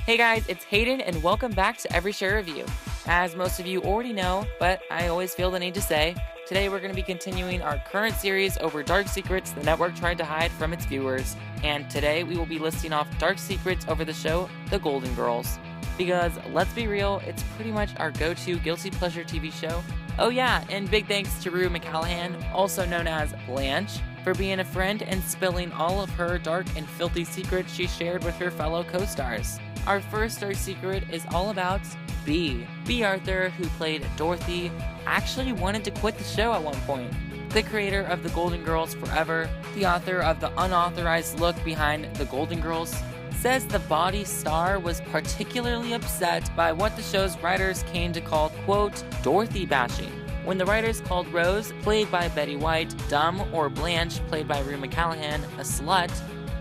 Hey guys, it's Hayden and welcome back to EveryShow Review. As most of you already know, but I always feel the need to say, today we're going to be continuing our current series over dark secrets the network tried to hide from its viewers. And today we will be listing off dark secrets over the show The Golden Girls. Because, let's be real, it's pretty much our go-to guilty pleasure TV show. Oh yeah, and big thanks to Rue McCallaghan, also known as Blanche, for being a friend and spilling all of her dark and filthy secrets she shared with her fellow co-stars. Our first dark secret is all about Bea. Bea Arthur, who played Dorothy, actually wanted to quit the show at one point. The creator of The Golden Girls Forever, the author of the unauthorized look behind The Golden Girls, says the body star was particularly upset by what the show's writers came to call, quote, Dorothy bashing. When the writers called Rose, played by Betty White, dumb, or Blanche, played by Rue McCallaghan, a slut,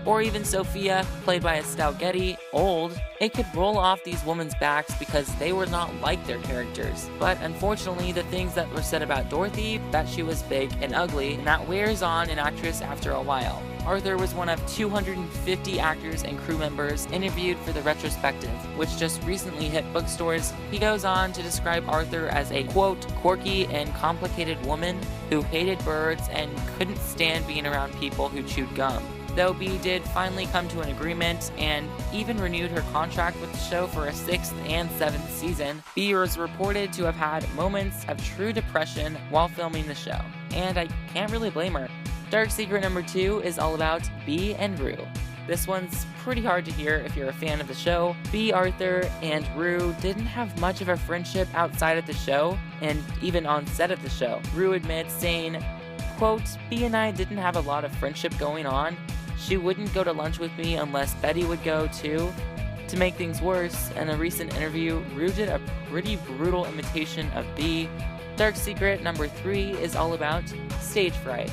or even Sophia, played by Estelle Getty, old, it could roll off these women's backs because they were not like their characters. But unfortunately, the things that were said about Dorothy, that she was big and ugly, and that wears on an actress after a while. Arthur was one of 250 actors and crew members interviewed for the retrospective, which just recently hit bookstores. He goes on to describe Arthur as a, quote, quirky and complicated woman who hated birds and couldn't stand being around people who chewed gum. Though Bea did finally come to an agreement and even renewed her contract with the show for a 6th and 7th season, Bea was reported to have had moments of true depression while filming the show. And I can't really blame her. Dark secret number 2 is all about Bea and Rue. This one's pretty hard to hear if you're a fan of the show. Bea Arthur and Rue didn't have much of a friendship outside of the show, and even on set of the show. Rue admits, saying, quote, Bea and I didn't have a lot of friendship going on. She wouldn't go to lunch with me unless Betty would go too. To make things worse, in a recent interview, Rue did a pretty brutal imitation of Bea. Dark secret number 3 is all about stage fright.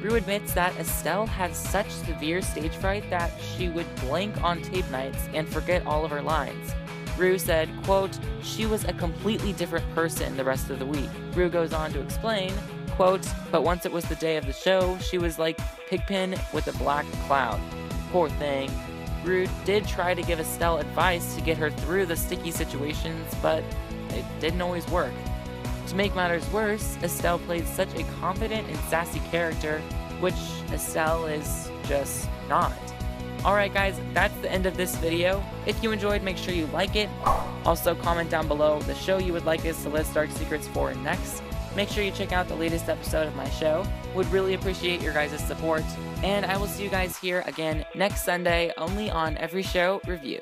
Rue admits that Estelle had such severe stage fright that she would blank on tape nights and forget all of her lines. Rue said, quote, she was a completely different person the rest of the week. Rue goes on to explain, quote, but once it was the day of the show, she was like Pigpen with a black cloud. Poor thing. Rue did try to give Estelle advice to get her through the sticky situations, but it didn't always work. To make matters worse, Estelle played such a confident and sassy character, which Estelle is just not. Alright guys, that's the end of this video. If you enjoyed, make sure you like it. Also comment down below the show you would like us to list dark secrets for next. Make sure you check out the latest episode of my show. Would really appreciate your guys' support. And I will see you guys here again next Sunday, only on EveryShow Review.